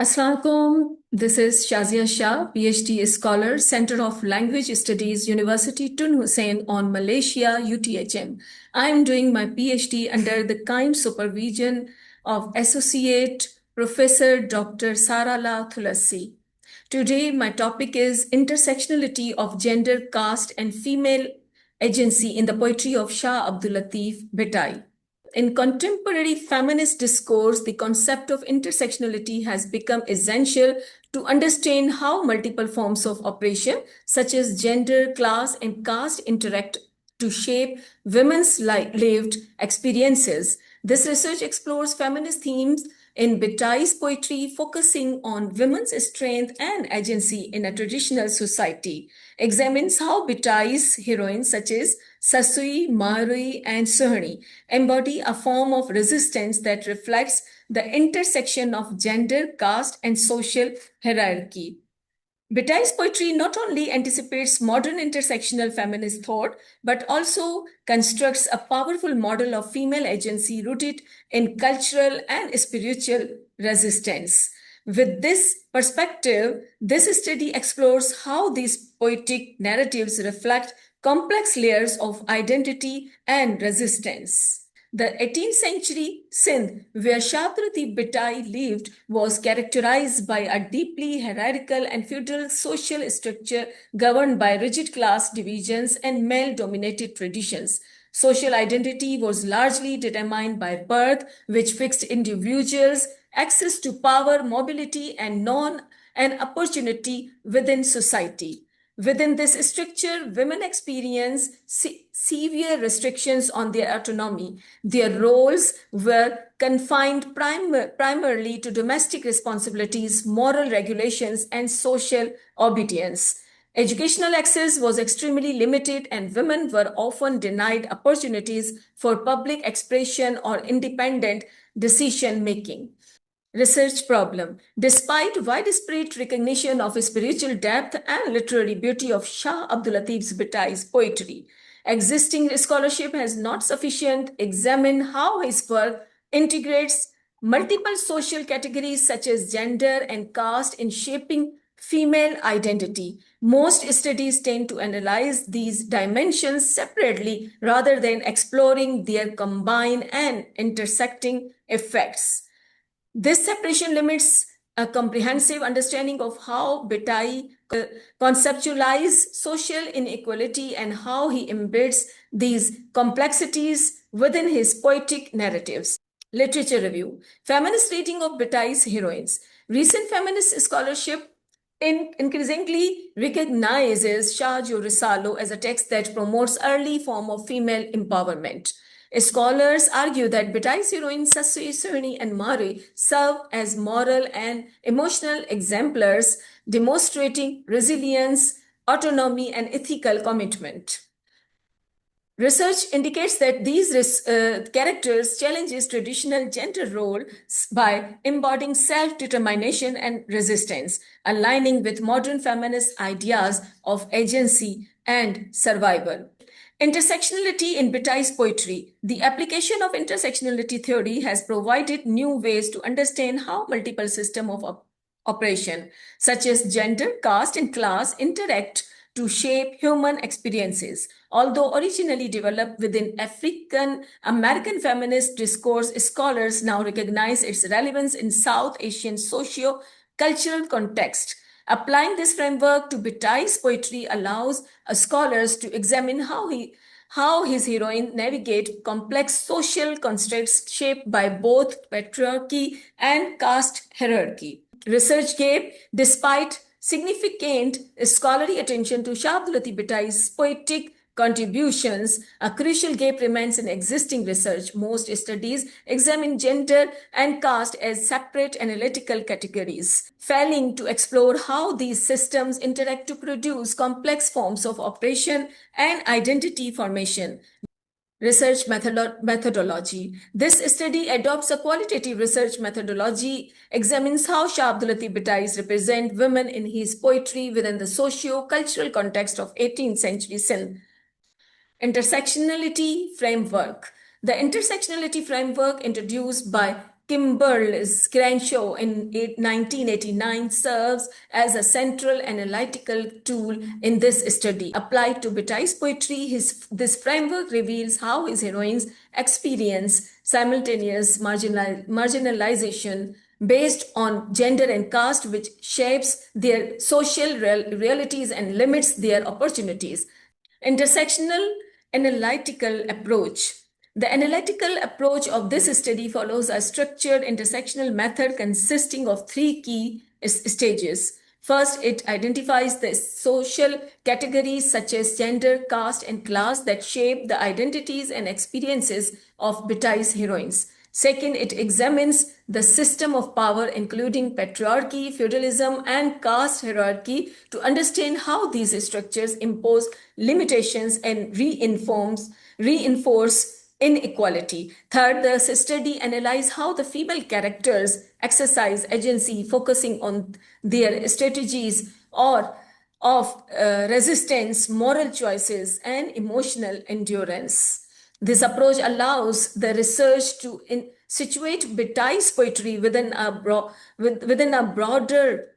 Assalamualaikum. This is Shazia Shah, PhD scholar, Center of Language Studies, University Tun Hussein on Malaysia, UTHM. I am doing my PhD under the kind supervision of Associate Professor Dr. Sarala Thulasi. Today, my topic is intersectionality of gender, caste, and female agency in the poetry of Shah Abdul Latif Bhitai. In contemporary feminist discourse, the concept of intersectionality has become essential to understand how multiple forms of oppression, such as gender, class, and caste, interact to shape women's lived experiences. This research explores feminist themes in Bhitai's poetry, focusing on women's strength and agency in a traditional society, examines how Bhitai's heroines such as Sassui, Marui, and Suhni embody a form of resistance that reflects the intersection of gender, caste, and social hierarchy. Bhitai's poetry not only anticipates modern intersectional feminist thought, but also constructs a powerful model of female agency rooted in cultural and spiritual resistance. With this perspective, this study explores how these poetic narratives reflect complex layers of identity and resistance. The 18th century Sindh, where Shah Abdul Latif Bhitai lived, was characterized by a deeply hierarchical and feudal social structure governed by rigid class divisions and male-dominated traditions. Social identity was largely determined by birth, which fixed individuals' access to power, mobility, and opportunity within society. Within this structure, women experience severe restrictions on their autonomy. Their roles were confined primarily to domestic responsibilities, moral regulations, and social obedience. Educational access was extremely limited, and women were often denied opportunities for public expression or independent decision making. Research problem. Despite widespread recognition of spiritual depth and literary beauty of Shah Abdul Latif Bhitai's poetry, existing scholarship has not sufficient examined how his work integrates multiple social categories such as gender and caste in shaping female identity. Most studies tend to analyze these dimensions separately rather than exploring their combined and intersecting effects. This separation limits a comprehensive understanding of how Bhitai conceptualized social inequality and how he embeds these complexities within his poetic narratives. Literature review. Feminist reading of Bhitai's heroines. Recent feminist scholarship increasingly recognizes Shah Risalo as a text that promotes early form of female empowerment. Scholars argue that Bhitai's heroines Sassui, Suhni, and Marui serve as moral and emotional exemplars, demonstrating resilience, autonomy, and ethical commitment. Research indicates that these characters challenges traditional gender roles by embodying self-determination and resistance, aligning with modern feminist ideas of agency and survival. Intersectionality in Bhitai's poetry. The application of intersectionality theory has provided new ways to understand how multiple systems of operation, such as gender, caste, and class, interact to shape human experiences. Although originally developed within African American feminist discourse, scholars now recognize its relevance in South Asian socio-cultural context. Applying this framework to Bhitai's poetry allows scholars to examine how his heroine navigate complex social constructs shaped by both patriarchy and caste hierarchy. Research gave, despite significant scholarly attention to Shah Abdul Latif Bhitai's poetic contributions, a crucial gap remains in existing research. Most studies examine gender and caste as separate analytical categories, failing to explore how these systems interact to produce complex forms of oppression and identity formation. Research methodology. This study adopts a qualitative research methodology, examines how Shah Abdul Latif Bhitai represent women in his poetry within the socio-cultural context of 18th century Sindh. Intersectionality framework. The intersectionality framework introduced by Kimberly's Crenshaw in 1989 serves as a central analytical tool in this study. Applied to Bhitai's poetry, this framework reveals how his heroines experience simultaneous marginalization based on gender and caste, which shapes their social realities and limits their opportunities. Intersectional analytical approach. The analytical approach of this study follows a structured intersectional method consisting of three key stages. First, it identifies the social categories such as gender, caste, and class that shape the identities and experiences of Bhitai's heroines. Second, it examines the system of power, including patriarchy, feudalism, and caste hierarchy, to understand how these structures impose limitations and reinforce inequality. Third, the study analyzes how the female characters exercise agency, focusing on their strategies of resistance, moral choices, and emotional endurance. This approach allows the research to situate Bhitai's poetry within a broader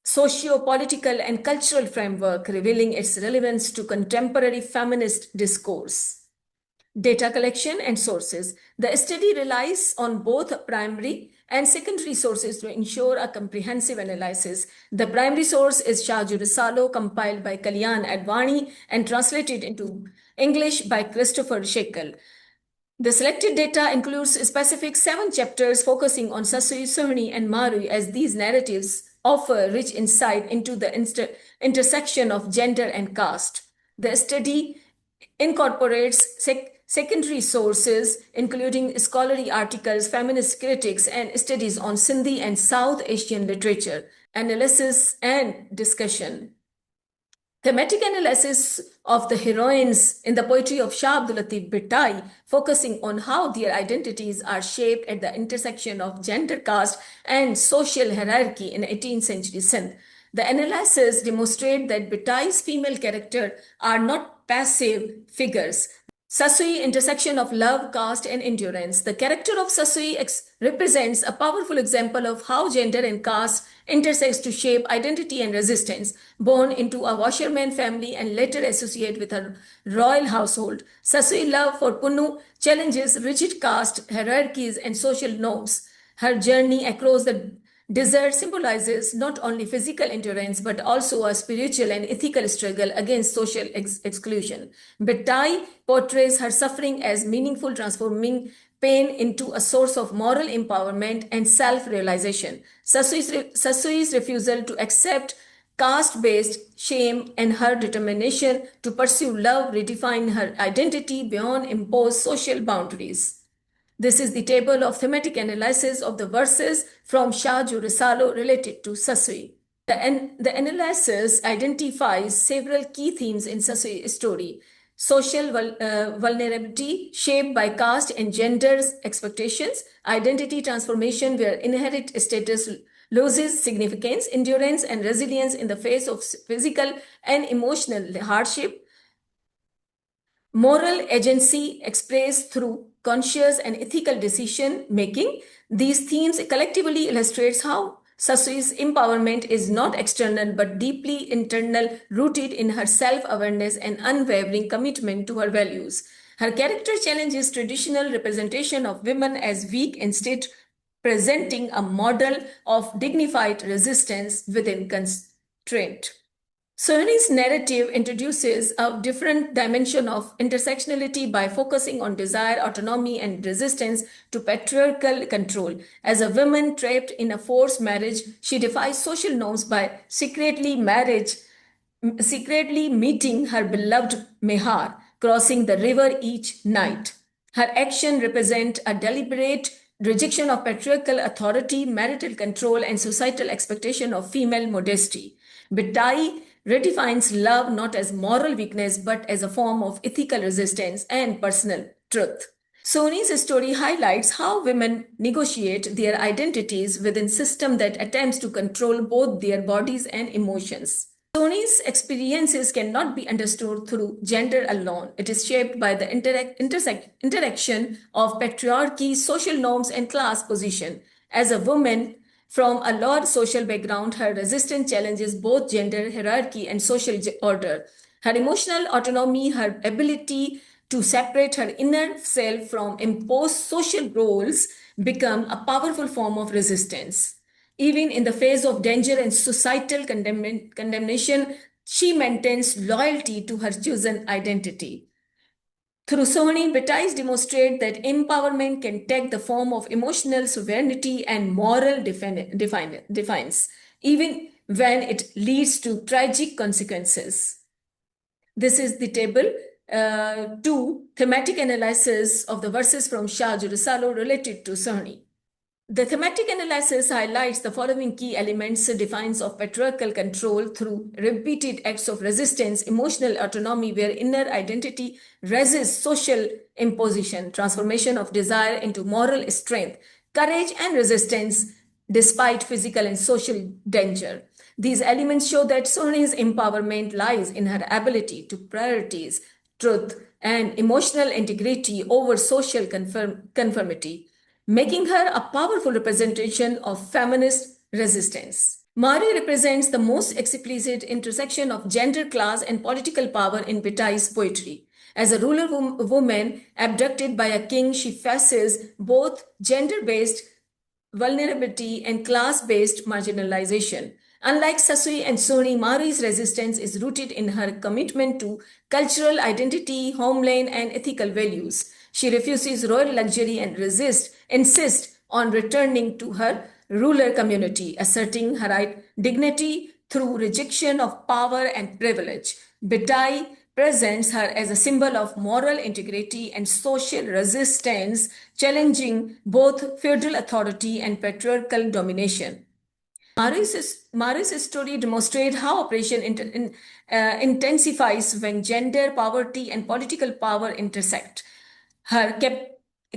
socio-political and cultural framework, revealing its relevance to contemporary feminist discourse. Data collection and sources. The study relies on both primary and secondary sources to ensure a comprehensive analysis. The primary source is Shah Abdul compiled by Kalyan Advani and translated into English by Christopher Shackle. The selected data includes specific 7 chapters focusing on Sassui, Suhni, and Marui, as these narratives offer rich insight into the intersection of gender and caste. The study incorporates secondary sources, including scholarly articles, feminist critics, and studies on Sindhi and South Asian literature, analysis, and discussion. Thematic analysis of the heroines in the poetry of Shah Abdul Latif Bhitai, focusing on how their identities are shaped at the intersection of gender, caste, and social hierarchy in 18th century Sindh. The analysis demonstrates that Bhitai's female characters are not passive figures. Sassui, intersection of love, caste, and endurance. The character of Sassui represents a powerful example of how gender and caste intersects to shape identity and resistance. Born into a washerman family and later associated with a royal household, Sassui's love for Punnu challenges rigid caste hierarchies and social norms. Her journey across the desert symbolizes not only physical endurance but also a spiritual and ethical struggle against social exclusion. Bhitai portrays her suffering as meaningful, transforming pain into a source of moral empowerment and self-realization. Sassui's refusal to accept caste-based shame and her determination to pursue love redefine her identity beyond imposed social boundaries. This is the table of thematic analysis of the verses from Shah Abdul related to Sassui. The analysis identifies several key themes in Sassui's story. Social vulnerability shaped by caste and gender expectations, identity transformation where inherent status loses significance, endurance and resilience in the face of physical and emotional hardship, moral agency expressed through conscious and ethical decision making. These themes collectively illustrates how Sassui's empowerment is not external but deeply internal, rooted in her self-awareness and unwavering commitment to her values. Her character challenges traditional representation of women as weak, instead presenting a model of dignified resistance within constraint. Suhni's narrative introduces a different dimension of intersectionality by focusing on desire, autonomy, and resistance to patriarchal control. As a woman trapped in a forced marriage, she defies social norms by secretly meeting her beloved Mehar, crossing the river each night. Her action represents a deliberate rejection of patriarchal authority, marital control, and societal expectation of female modesty. Bhitai redefines love not as moral weakness but as a form of ethical resistance and personal truth. Suhni's story highlights how women negotiate their identities within system that attempts to control both their bodies and emotions. Suhni's experiences cannot be understood through gender alone. It is shaped by the interaction of patriarchy, social norms, and class position. As a woman from a lower social background, her resistance challenges both gender hierarchy and social order. Her emotional autonomy, her ability to separate her inner self from imposed social roles become a powerful form of resistance. Even in the face of danger and societal condemnation, she maintains loyalty to her chosen identity. Through Suhni, Bhitai demonstrate that empowerment can take the form of emotional sovereignty and moral defiance, even when it leads to tragic consequences. This is the table 2, thematic analysis of the verses from Shah Abdul related to Suhni. The thematic analysis highlights the following key elements: defines of patriarchal control through repeated acts of resistance, emotional autonomy where inner identity resists social imposition, transformation of desire into moral strength, courage and resistance despite physical and social danger. These elements show that Suhni's empowerment lies in her ability to prioritize truth and emotional integrity over social conformity, making her a powerful representation of feminist resistance. Marui represents the most explicit intersection of gender, class, and political power in Bhitai's poetry. As a rural woman abducted by a king, she faces both gender-based vulnerability and class-based marginalization. Unlike Sassui and Suhni, Marui's resistance is rooted in her commitment to cultural identity, homeland, and ethical values. She refuses royal luxury and insists on returning to her rural community, asserting her dignity through rejection of power and privilege. Bhitai presents her as a symbol of moral integrity and social resistance, challenging both feudal authority and patriarchal domination. Marui's story demonstrates how oppression intensifies when gender, poverty, and political power intersect. Her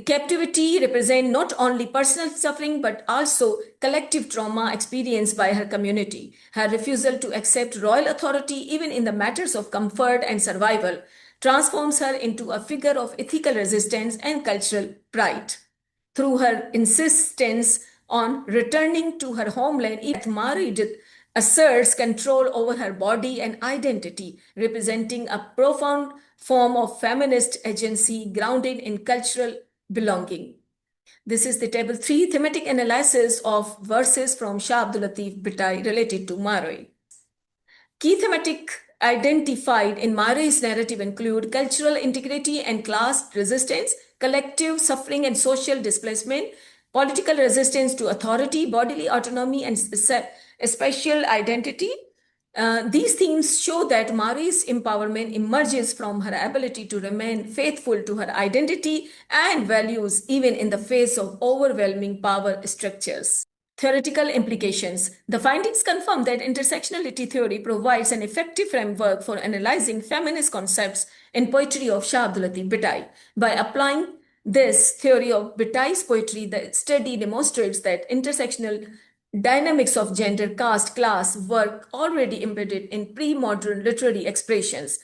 captivity represents not only personal suffering but also collective trauma experienced by her community. Her refusal to accept royal authority, even in the matters of comfort and survival, transforms her into a figure of ethical resistance and cultural pride. Through her insistence on returning to her homeland, Marui asserts control over her body and identity, representing a profound form of feminist agency grounded in cultural belonging. This is the table 3, thematic analysis of verses from Shah Abdul Latif Bhitai related to Marui. Key thematic identified in Marui's narrative include cultural integrity and class resistance, collective suffering and social displacement, political resistance to authority, bodily autonomy, and spatial identity. These themes show that Marui's empowerment emerges from her ability to remain faithful to her identity and values even in the face of overwhelming power structures. Theoretical implications. The findings confirm that intersectionality theory provides an effective framework for analyzing feminist concepts in poetry of Shah Abdul Latif Bhitai. By applying this theory of Bhitai's poetry, the study demonstrates that intersectional dynamics of gender, caste, class were already embedded in pre-modern literary expressions.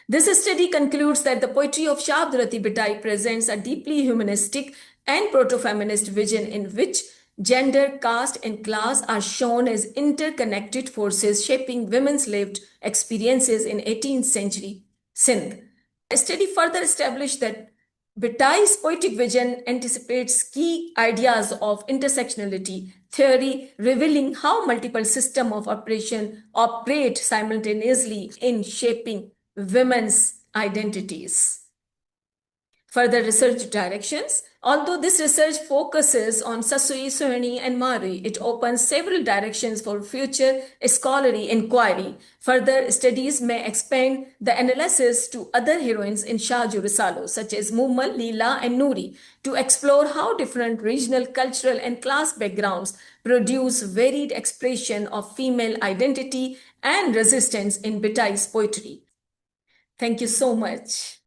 This study concludes that the poetry of Shah Abdul Latif Bhitai presents a deeply humanistic and proto-feminist vision in which gender, caste, and class are shown as interconnected forces shaping women's lived experiences in 18th century Sindh. The study further established that Bhitai's poetic vision anticipates key ideas of intersectionality theory, revealing how multiple systems of oppression operate simultaneously in shaping women's identities. Further research directions. Although this research focuses on Sassui, Suhni, and Marui, it opens several directions for future scholarly inquiry. Further studies may expand the analysis to other heroines in Shah Abdul, such as Mummal, Leela, and Noori, to explore how different regional, cultural, and class backgrounds produce varied expression of female identity and resistance in Bhitai's poetry. Thank you so much.